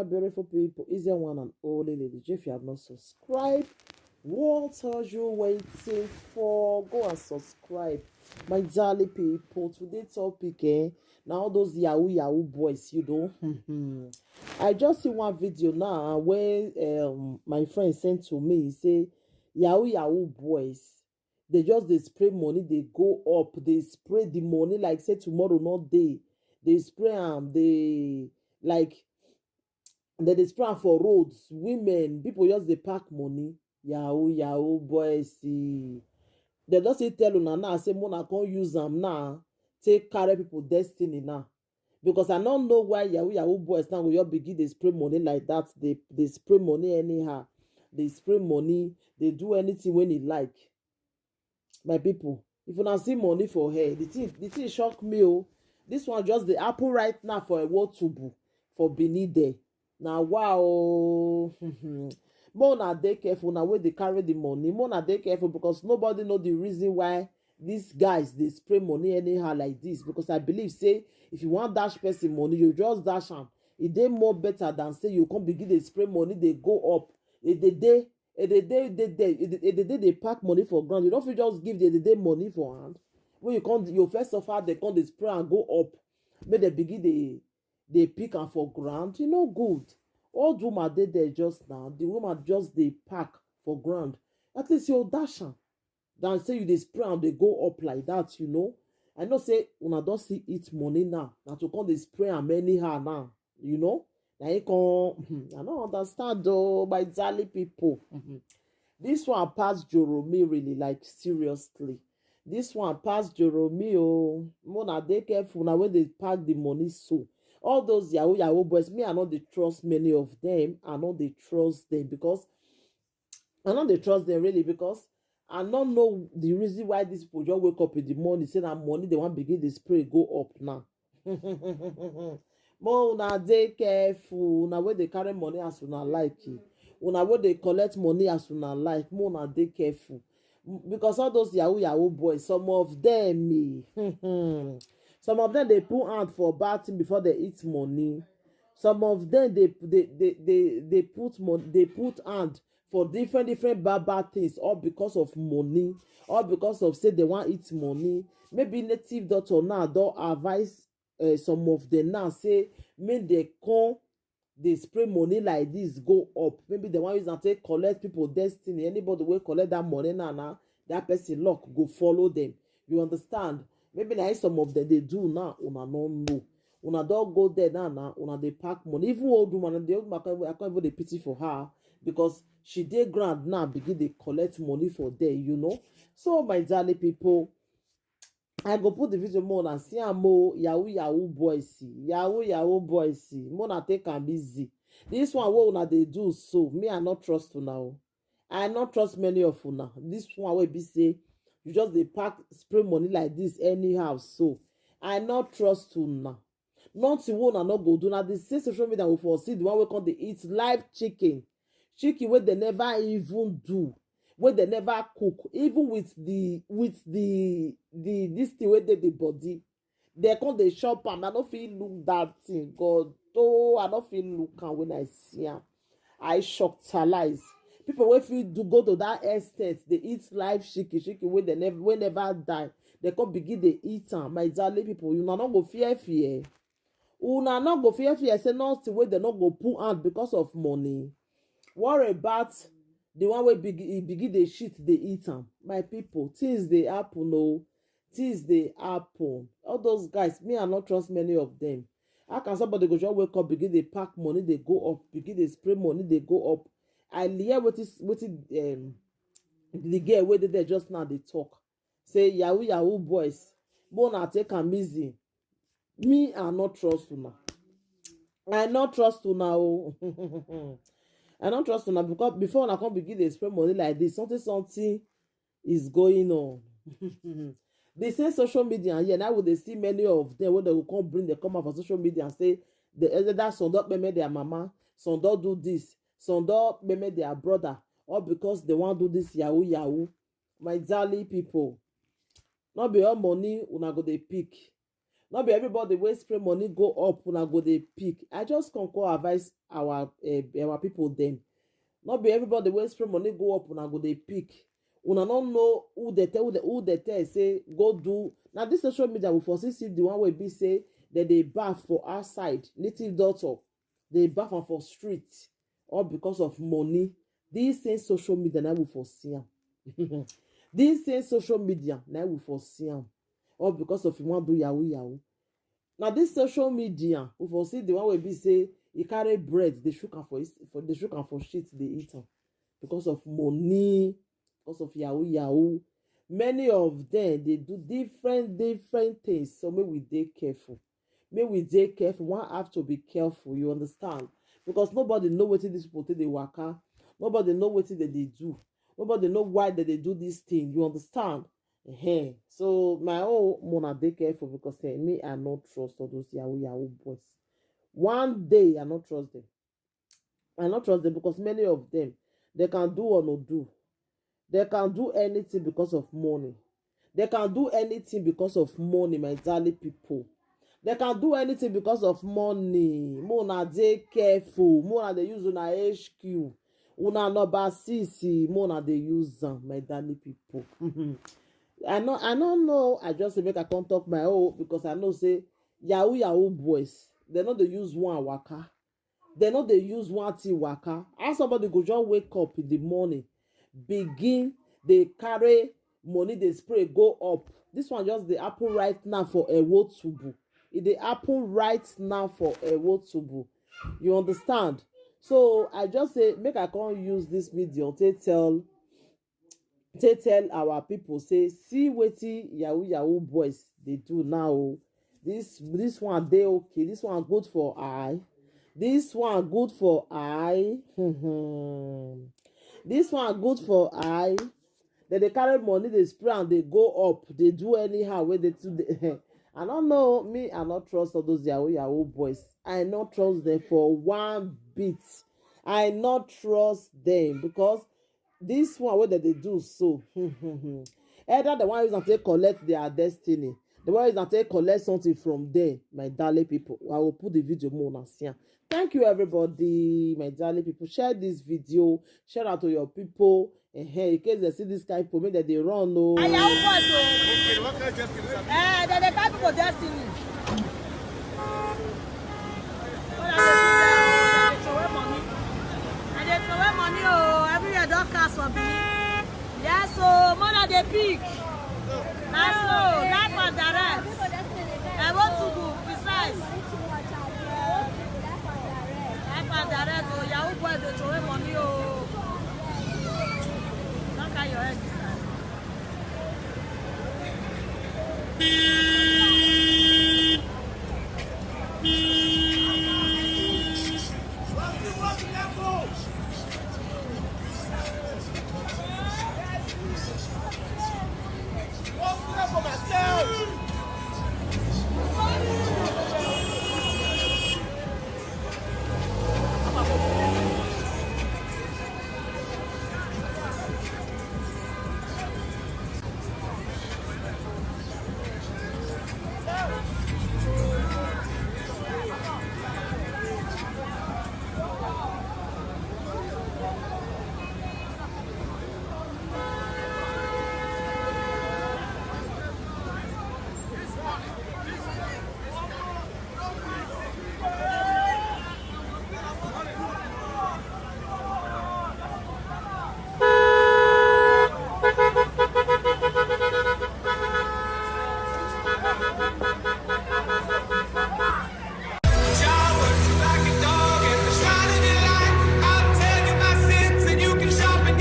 my beautiful people. Is there one and only lady? If you have not subscribed, what are you waiting for? Go and subscribe, my darling people. Today's topic, now those Yahoo boys, I just see one video now where my friend sent to me. He say Yahoo boys. They spray money, they go up, they spray the money like say tomorrow not day. They spray they like they spray am for roads. Women, people just they pack money. Yahoo boys. See. They just say tell una now say Mona can't use them now. Take carry people destiny now. Because I don't know why Yahoo boys now will begin they spray money like that. They spray money anyhow. They spray money, they do anything when they like. My people, if you not see money for her, the thing shock me. Oh, this one just the apple right now for a world tubu for Benin there. Now wow. More na dey careful now where they carry the money. More na dey careful because nobody know the reason why these guys they spray money anyhow like this. Because I believe say if you want dash person money, you just dash am. It dey more better than say you come begin they spray money, they go up. They pack money for ground. You don't feel just give the money for hand. When you come, you first of all they come they spray and go up. Make they begin they pick and for ground. You know good. All the woman did there just now. The woman just they pack for ground. At least you dash am. Than say you they spray and they go up like that. You know. I know say una don't see eat money now. Now to come they spray and anyhow now. You know. I don't understand though, my jolly people. This one passed Joromi really, like seriously. This one passed Joromi. Oh, Mona, they careful now when they pack the money. So all those Yahoo boys, me, I know they trust many of them. I know they trust them because really because I don't know the reason why these people just wake up in the morning say that money they want begin the spray go up now. More una dey careful. Una wey dey carry money as una like it. Una wey dey collect money as una like. More una dey careful. Because all those Yahoo boys, some of them, some of them they put hand for bad thing before they eat money. Some of them they put hand for different bad things, all because of money, all because of say they want eat money. Maybe native doctor now don't advise. Some of them now say make they come they spray money like this go up. Maybe they want use and take collect people destiny. Anybody will collect that money now that person luck go follow them. You understand? Maybe like some of them they do now. Una no know. Una don't go there now. Una they pack money. Even old woman, the old woman I can't even pity for her because she did grand now begin they collect money for there. You know. So my darling people. I go put the video more and see more Yahoo boys. Yahoo boys. More na take am easy. This one what una they do so. Me I not trust una. I not trust many of una. This one will be say you just they pack spray money like this anyhow. So I not trust una. Not to one not go do now. The same social media will foresee the one we call the eat live chicken. Chicken where they never even do. Where they never cook, even with the this thing where they the body, they come they shop am. I don't feel look that thing. God, oh, I don't feel look am when I see am. I shockalize. People wey fit do go to that extent, they eat live chicken where they never die. They come begin they eat am. My darling people, you not go fear. Una not go fear. Say nothing where they not go put hand because of money. Worry about. The one wey begin dey shit dey eat am. My people, things dey happen o. Things dey happen. All those guys, me I not trust many of them. How can somebody go just wake up, begin dey pack money, they go up, begin dey spray money, they go up? I hear wetin the girl wey dey there just now dey talk. Say Yahoo boys, more na take am easy. Me I not trust una. I not trust una o. I don't trust una because before I can't begin to spray money like this, something is going on. They say social media, and yeah, now they see many of them when they will come out for social media and say that some don't meme their mama, some don't do this, some don't meme their brother, all because they want to do this Yahoo. My darling people, not be all money una go dey pick. Not be everybody wey spray money go up una go dey pick. I just come advise our people dem. Not be everybody wey spray money go up una go dey pick. Una no know who dey tell say go do. Now this social media we for see the one wey be say that they bath for outside, native doctor they bath am for street, all because of money. This same social media now we for see am. This same social media now we for see am, all because of you want do yahoo. Now this social media we for see the one wey be say e carry bread they shook am for shit they eat am because of money, because of yahoo. Many of them they do different things, so make we dey careful. One have to be careful, you understand? Because nobody know wetin these people take dey waka. Nobody know wetin they do. Nobody know why they do this thing, you understand? So my own mona dey careful because me I not trust all those yahoo boys. One day I not trust them. Because many of them they can do or no do. They can do anything because of money. They can do anything because of money, my darling people. They can do anything because of money. Mona dey careful. Mona dey use una HQ. Una number 6. Mona dey use them, my darling people. I don't know. I just make a contact my own because I know say yahoo boys. They know they use one waka. They know they use one thing waka. How somebody go just wake up in the morning, begin they carry money they spray go up. This one just the apple right now for a wotubu. It the apple right now for a wotubu. You understand? So I just say make I can't use this video to tell our people say see wetin yahoo boys they do now. This one they okay. This one good for eye. This one good for eye. This one good for eye. Then they carry money, they spray and they go up. They do anyhow where they do. I don't know. Me, I not trust all those yahoo boys. I not trust them for one bit. I not trust them because this one what they do so. Either the one is not to collect their destiny. The one is not to collect something from there, my darling people. I will put the video more on here. Thank you, everybody, my darling people. Share this video. Share out to your people. In case they see this kind of people, that they run. No. Okay, what kind of destiny? The type of destiny. And they throw money. Oh, every year don't cast for me. Yeah, so money they pick. That's so. That's for direct. I want to go precise. Direct, oh, Yahoo boys they throw money, oh. Don't carry your head this time.